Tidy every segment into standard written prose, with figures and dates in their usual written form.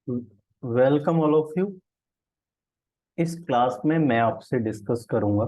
Welcome all of you. इस class में मैं आपसे डिस्कस करूंगा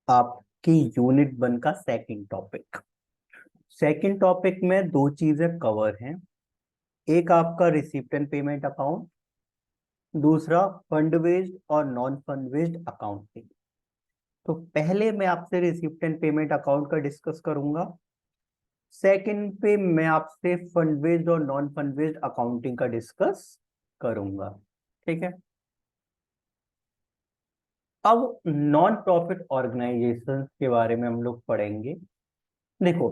आपकी यूनिट 1 का सेकंड टॉपिक। सेकंड टॉपिक में दो चीजें कवर हैं। एक आपका रिसिप्ट एंड पेमेंट अकाउंट, दूसरा फंड बेस्ड और नॉन फंड बेस्ड अकाउंटिंग। तो पहले मैं आपसे रिसिप्ट एंड पेमेंट अकाउंट का डिस्कस करूंगा। सेकंड पे मैं आपसे फंड बेस्ड और नॉन फंड बेस्ड अकाउंटिंग का डिस्कस करूंगा। ठीक है। अब नॉन प्रॉफिट ऑर्गेनाइजेशन के बारे में हम लोग पढ़ेंगे। देखो,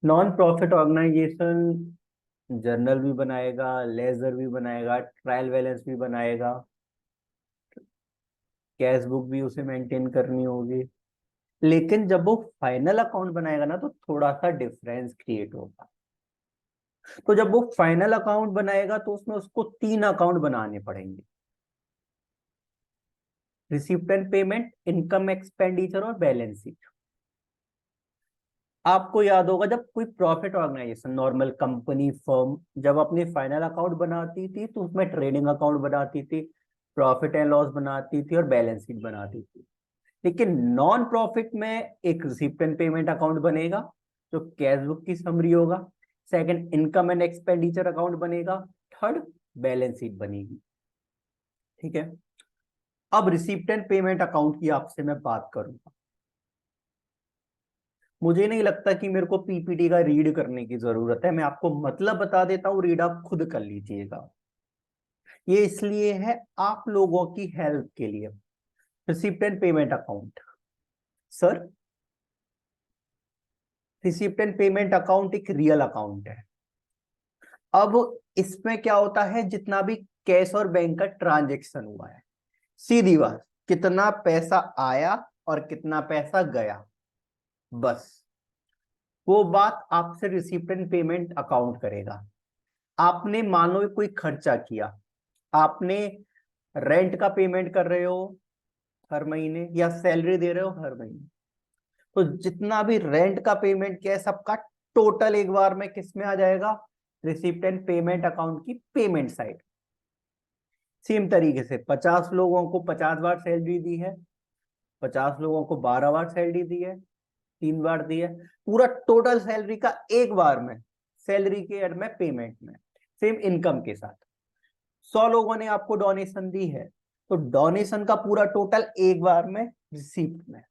नॉन प्रॉफिट ऑर्गेनाइजेशन जर्नल भी बनाएगा, लेजर भी बनाएगा, ट्रायल बैलेंस भी बनाएगा, कैश बुक भी उसे मेंटेन करनी होगी। लेकिन जब वो फाइनल अकाउंट बनाएगा ना, तो थोड़ा सा डिफरेंस क्रिएट होगा। तो जब वो फाइनल अकाउंट बनाएगा तो उसमें उसको 3 अकाउंट बनाने पड़ेंगे: receipt and payment, income expenditure और बैलेंस शीट। आपको याद होगा, जब कोई profit organisation, normal company, firm जब अपनी फाइनल अकाउंट बनाती थी तो उसमें ट्रेडिंग अकाउंट बनाती थी, प्रॉफिट एंड लॉस बनाती थी और बैलेंस शीट बनाती थी। लेकिन नॉन प्रॉफिट में एक रिसिप्ट एंड पेमेंट अकाउंट बनेगा जो कैश बुक की समरी होगा, second income and expenditure account बनेगा, थर्ड बैलेंस शीट बनेगी। ठीक है। अब रिसिप्ट एंड पेमेंट अकाउंट की आपसे मैं बात करूंगा। मुझे नहीं लगता कि मेरे को पीपीटी का रीड करने की जरूरत है, मैं आपको मतलब बता देता हूँ, रीड आप खुद कर लीजिएगा। ये इसलिए है आप लोगों की हेल्प के लिए। Receipt and payment account, sir, receipt and payment account एक रियल अकाउंट है। अब इसमें क्या होता है, जितना भी कैश और बैंक का ट्रांजेक्शन हुआ है, सीधी बात, कितना पैसा आया और कितना पैसा गया, बस वो बात आपसे रिसिप्ट एंड पेमेंट अकाउंट करेगा। आपने मानो कोई खर्चा किया, आपने रेंट का पेमेंट कर रहे हो हर महीने या सैलरी दे रहे हो हर महीने, तो जितना भी रेंट का पेमेंट किया है सबका टोटल एक बार में किस में आ जाएगा, रिसिप्ट एंड पेमेंट अकाउंट की पेमेंट साइड। सेम तरीके से 50 लोगों को 50 बार सैलरी दी है, 50 लोगों को 12 बार सैलरी दी है, 3 बार दी है, पूरा टोटल सैलरी का एक बार में सैलरी के एड में पेमेंट में। सेम इनकम के साथ 100 लोगों ने आपको डोनेशन दी है, तो डोनेशन का पूरा टोटल एक बार में रिसिप्ट में।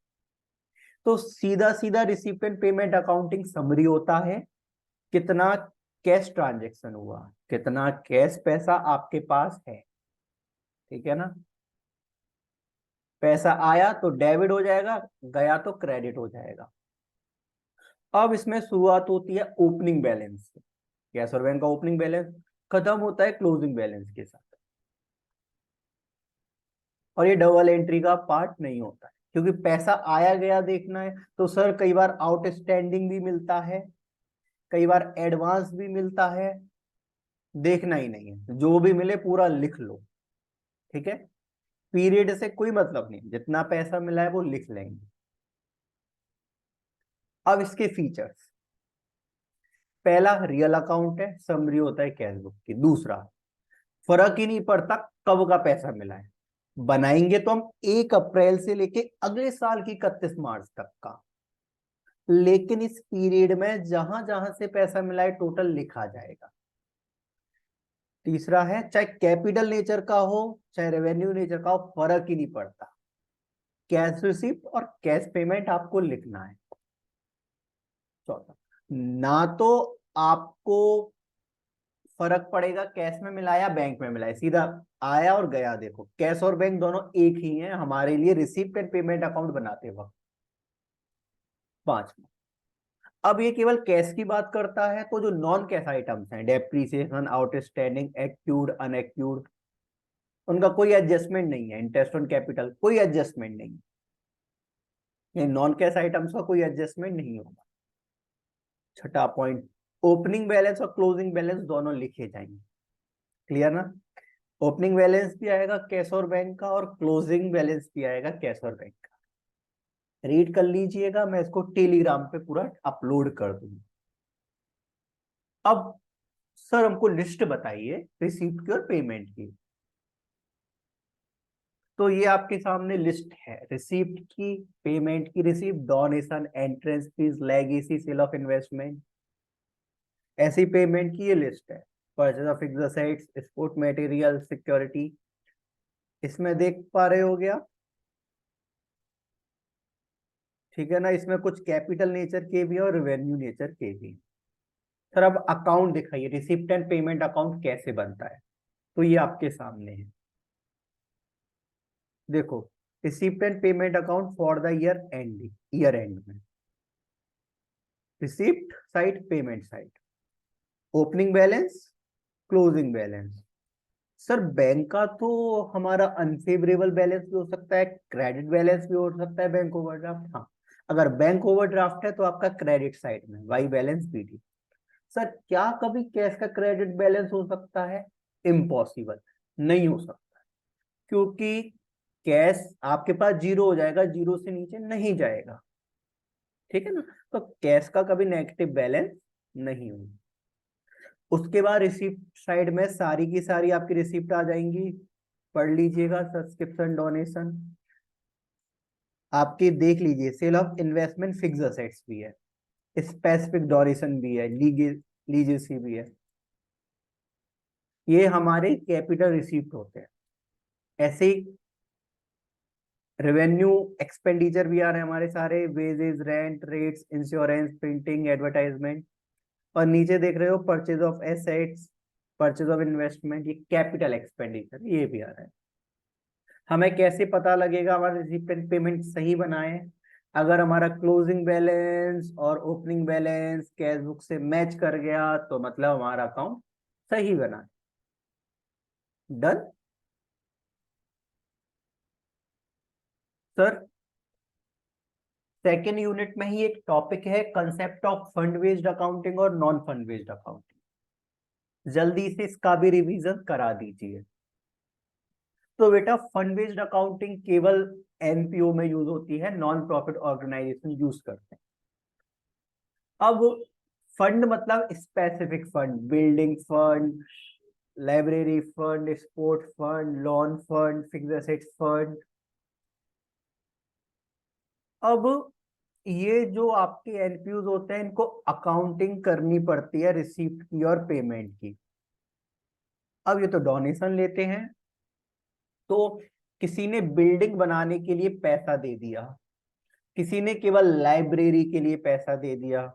तो सीधा सीधा receipt and payment accounting summary होता है, कितना कैश ट्रांजेक्शन हुआ, कितना कैश पैसा आपके पास है। ठीक है ना। पैसा आया तो डेबिट हो जाएगा, गया तो क्रेडिट हो जाएगा। अब इसमें शुरुआत होती है ओपनिंग बैलेंस से। कैश और बैंक का ओपनिंग बैलेंस खत्म होता है क्लोजिंग बैलेंस के साथ। और ये डबल एंट्री का पार्ट नहीं होता है, क्योंकि पैसा आया गया देखना है। तो सर कई बार आउटस्टैंडिंग भी मिलता है, कई बार एडवांस भी मिलता है, देखना ही नहीं है, जो भी मिले पूरा लिख लो। ठीक है। पीरियड से कोई मतलब नहीं, जितना पैसा मिला है वो लिख लेंगे। अब इसके फीचर्स, पहला रियल अकाउंट है, समरी होता है कैश बुक की। दूसरा, फर्क ही नहीं पड़ता कब का पैसा मिला है, बनाएंगे तो हम 1 अप्रैल से लेके अगले साल की 31 मार्च तक का, लेकिन इस पीरियड में जहां जहां से पैसा मिला है टोटल लिखा जाएगा। तीसरा है, चाहे कैपिटल नेचर का हो चाहे रेवेन्यू नेचर का हो, फर्क ही नहीं पड़ता, कैश रिसिप्ट और कैश पेमेंट आपको लिखना है। चौथा, ना तो आपको फर्क पड़ेगा कैश में मिला या बैंक में मिला है, सीधा आया और गया। देखो, कैश और बैंक दोनों एक ही हैं हमारे लिए रिसिप्ट एंड पेमेंट अकाउंट बनाते वक्त। पांचवा, अब ये केवल कैश की बात करता है, तो जो नॉन कैश आइटम्स हैं, डेप्रिसिएशन, आउटस्टैंडिंग, एक्यूड, अनएक्यूड, उनका कोई एडजस्टमेंट नहीं है। इंटरेस्ट ऑन कैपिटल कोई एडजस्टमेंट नहीं, ये नॉन कैश आइटम्स का कोई एडजस्टमेंट नहीं होगा। छठा पॉइंट, ओपनिंग बैलेंस और क्लोजिंग बैलेंस दोनों लिखे जाएंगे। क्लियर ना। ओपनिंग बैलेंस भी आएगा कैश और बैंक का, और क्लोजिंग बैलेंस भी आएगा कैश और बैंक का। रीड कर लीजिएगा, मैं इसको टेलीग्राम पे पूरा अपलोड कर दूंगा। अब सर हमको लिस्ट बताइए रिसीप्ट की और पेमेंट की। तो ये आपके सामने लिस्ट है, रिसीप्ट की, पेमेंट की, receipt, donation, entrance fees, legacy, sale of investment, ऐसी पेमेंट की ये लिस्ट है। Purchase of fixed assets, sport material, security, इसमें देख पा रहे हो गया, ठीक है ना। इसमें कुछ कैपिटल नेचर के भी और रेवेन्यू नेचर के भी। सर अब अकाउंट दिखाइए, रिसिप्ट एंड पेमेंट अकाउंट कैसे बनता है। तो ये आपके सामने है, देखो, receipt and payment account for the year end में, receipt side, payment side, opening balance, closing balance. Sir bank का तो हमारा अनफेवरेबल बैलेंस भी हो सकता है, क्रेडिट बैलेंस भी हो सकता है, बैंक ओवरड्राफ्ट। हाँ, अगर बैंक ओवरड्राफ्ट है तो आपका क्रेडिट साइड में वाई बैलेंस बीडी। सर क्या कभी कैश का क्रेडिट बैलेंस हो सकता है? इम्पॉसिबल, नहीं हो सकता, क्योंकि कैश आपके पास जीरो हो जाएगा, जीरो से नीचे नहीं जाएगा, ठीक है ना। तो कैश का कभी नेगेटिव बैलेंस नहीं होगा। उसके बाद रिसिप्ट साइड में सारी की सारी आपकी रिसिप्ट आ जाएंगी, पढ़ लीजिएगा, सब्सक्रिप्शन, डोनेशन, आपकी देख लीजिए, sale of investment, fix assets भी है, स्पेसिफिक डोनेशन भी है, लीगेसी भी है। ये हमारे कैपिटल रिसिप्ट होते हैं। ऐसे ही रेवेन्यू एक्सपेंडिचर भी आ रहे हैं हमारे सारे, wages, rent, rates, insurance, printing, advertisement. और नीचे देख रहे हो purchase of assets, purchase of investment, ये कैपिटल एक्सपेंडिचर ये भी आ रहा है। हमें कैसे पता लगेगा हमारा रिसीप्ट एंड पेमेंट सही बनाए? अगर हमारा क्लोजिंग बैलेंस और ओपनिंग बैलेंस कैश बुक से मैच कर गया तो मतलब हमारा अकाउंट सही बना। डन। सर सेकेंड यूनिट में ही एक टॉपिक है, concept of fund based accounting और नॉन फंड बेस्ड अकाउंटिंग, जल्दी से इसका भी रिवीजन करा दीजिए। तो बेटा फंड बेस्ड अकाउंटिंग केवल एनपीओ में यूज होती है, नॉन प्रॉफिट ऑर्गेनाइजेशन यूज करते हैं। अब फंड मतलब specific fund, building fund, library fund, sport fund, loan fund, fixed asset fund. अब ये जो आपके एनपीयूज होते हैं इनको अकाउंटिंग करनी पड़ती है रिसीप्ट की और पेमेंट की। अब ये तो डोनेशन लेते हैं, तो किसी ने बिल्डिंग बनाने के लिए पैसा दे दिया, किसी ने केवल लाइब्रेरी के लिए पैसा दे दिया,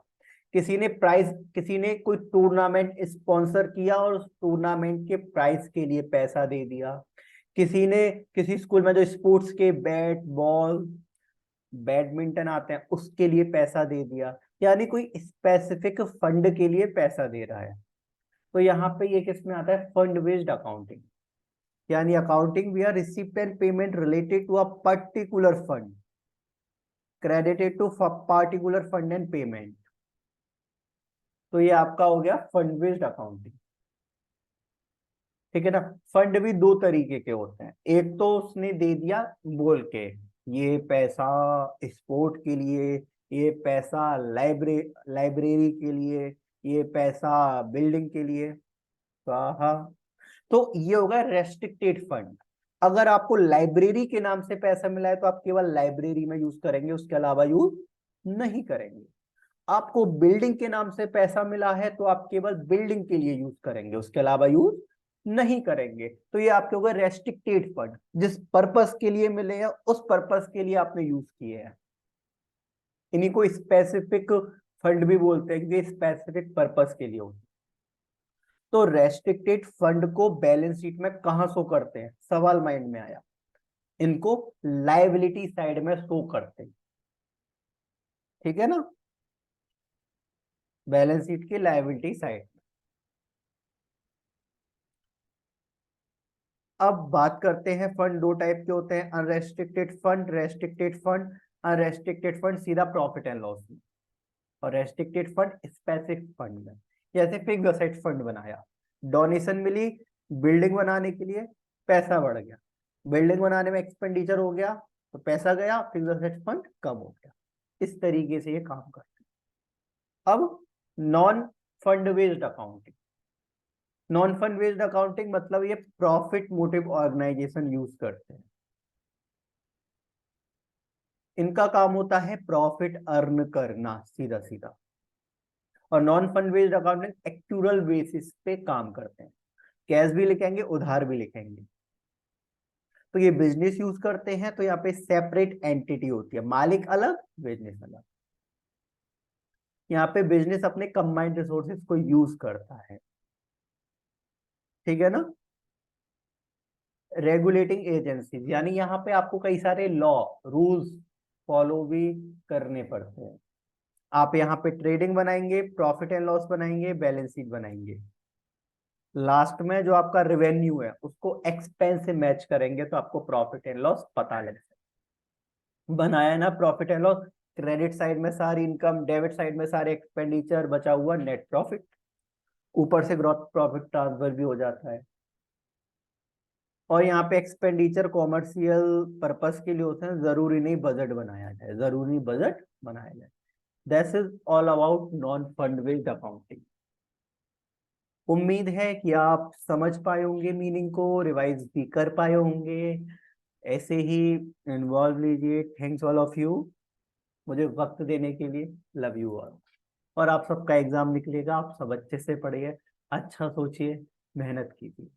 किसी ने कोई टूर्नामेंट स्पॉन्सर किया और उस टूर्नामेंट के प्राइस के लिए पैसा दे दिया, किसी ने किसी स्कूल में जो स्पोर्ट्स के बैट बॉल बैडमिंटन आते हैं उसके लिए पैसा दे दिया, यानी कोई स्पेसिफिक फंड के लिए पैसा दे रहा है। तो यहाँ पे ये किस में आता है? फंड बेस्ड अकाउंटिंग, यानी accounting we are receipt and payment related to a particular fund, credited to particular fund and payment. तो ये आपका हो गया फंड बेस्ड अकाउंटिंग, ठीक है ना। फंड भी दो तरीके के होते हैं, एक तो उसने दे दिया बोल के, ये पैसा स्पोर्ट के लिए, ये पैसा लाइब्रेरी के लिए, ये पैसा बिल्डिंग के लिए। हाँ, तो ये होगा रेस्ट्रिक्टेड फंड। अगर आपको लाइब्रेरी के नाम से पैसा मिला है तो आप केवल लाइब्रेरी में यूज करेंगे, उसके अलावा यूज नहीं करेंगे। आपको बिल्डिंग के नाम से पैसा मिला है तो आप केवल बिल्डिंग के लिए यूज करेंगे, उसके अलावा यूज नहीं करेंगे। तो ये आपके होगा रेस्ट्रिक्टेड फंड, जिस पर्पस के लिए मिले हैं उस पर्पस के लिए आपने यूज किए हैं। इन्हीं को स्पेसिफिक फंड भी बोलते हैं, कि स्पेसिफिक पर्पस के लिए होते हैं। तो रेस्ट्रिक्टेड फंड को बैलेंस शीट में कहां शो करते हैं? सवाल माइंड में आया, इनको लायबिलिटी साइड में शो करते हैं, ठीक है ना, बैलेंस शीट की लायबिलिटी साइड। अब बात करते हैं, फंड दो टाइप के होते हैं, unrestricted fund, restricted fund. Unrestricted fund सीधा प्रॉफिट एंड लॉस में, और रेस्ट्रिक्टेड फंड स्पेसिफिक फंड में। जैसे फिक्स्ड असेट फंड बनाया, डोनेशन मिली, बिल्डिंग बनाने के लिए, पैसा बढ़ गया, बिल्डिंग बनाने में एक्सपेंडिचर हो गया तो पैसा गया, फिक्स्ड असेट फंड कम हो गया। इस तरीके से ये काम करते हैं। अब non fund based accounting, non fund based accounting मतलब ये प्रॉफिट मोटिव ऑर्गेनाइजेशन यूज करते हैं। इनका काम होता है प्रॉफिट अर्न करना सीधा सीधा। और non fund based accounting actual basis पे काम करते हैं, कैश भी लिखेंगे उधार भी लिखेंगे। तो ये बिजनेस यूज करते हैं, तो यहाँ पे सेपरेट एंटिटी होती है, मालिक अलग बिजनेस अलग। यहाँ पे बिजनेस अपने कंबाइंड रिसोर्सेज को यूज करता है, ठीक है ना। रेगुलेटिंग एजेंसीज, यानी यहाँ पे आपको कई सारे लॉ रूल्स फॉलो भी करने पड़ते हैं। आप यहाँ पे ट्रेडिंग बनाएंगे, प्रॉफिट एंड लॉस बनाएंगे, बैलेंस शीट बनाएंगे, लास्ट में जो आपका रेवेन्यू है उसको एक्सपेंस से मैच करेंगे तो आपको प्रॉफिट एंड लॉस पता लग जाए। बनाया ना profit and loss, credit side में सारी इनकम, डेबिट साइड में सारे एक्सपेंडिचर, बचा हुआ नेट प्रॉफिट, ऊपर से ग्रॉस प्रॉफिट ट्रांसफर भी हो जाता है। और यहाँ पे एक्सपेंडिचर कॉमर्शियल पर्पस के लिए होते हैं, जरूरी नहीं बजट बनाया जाए, जरूरी नहीं बजट बनाया जाए। This is all about non fund based accounting. उम्मीद है कि आप समझ पाए होंगे मीनिंग को, रिवाइज भी कर पाए होंगे। ऐसे ही इन्वॉल्व लीजिए। थैंक्स ऑल ऑफ यू मुझे वक्त देने के लिए। Love you all. और आप सबका एग्जाम निकलेगा, आप सब अच्छे से पढ़िए, अच्छा सोचिए, मेहनत कीजिए।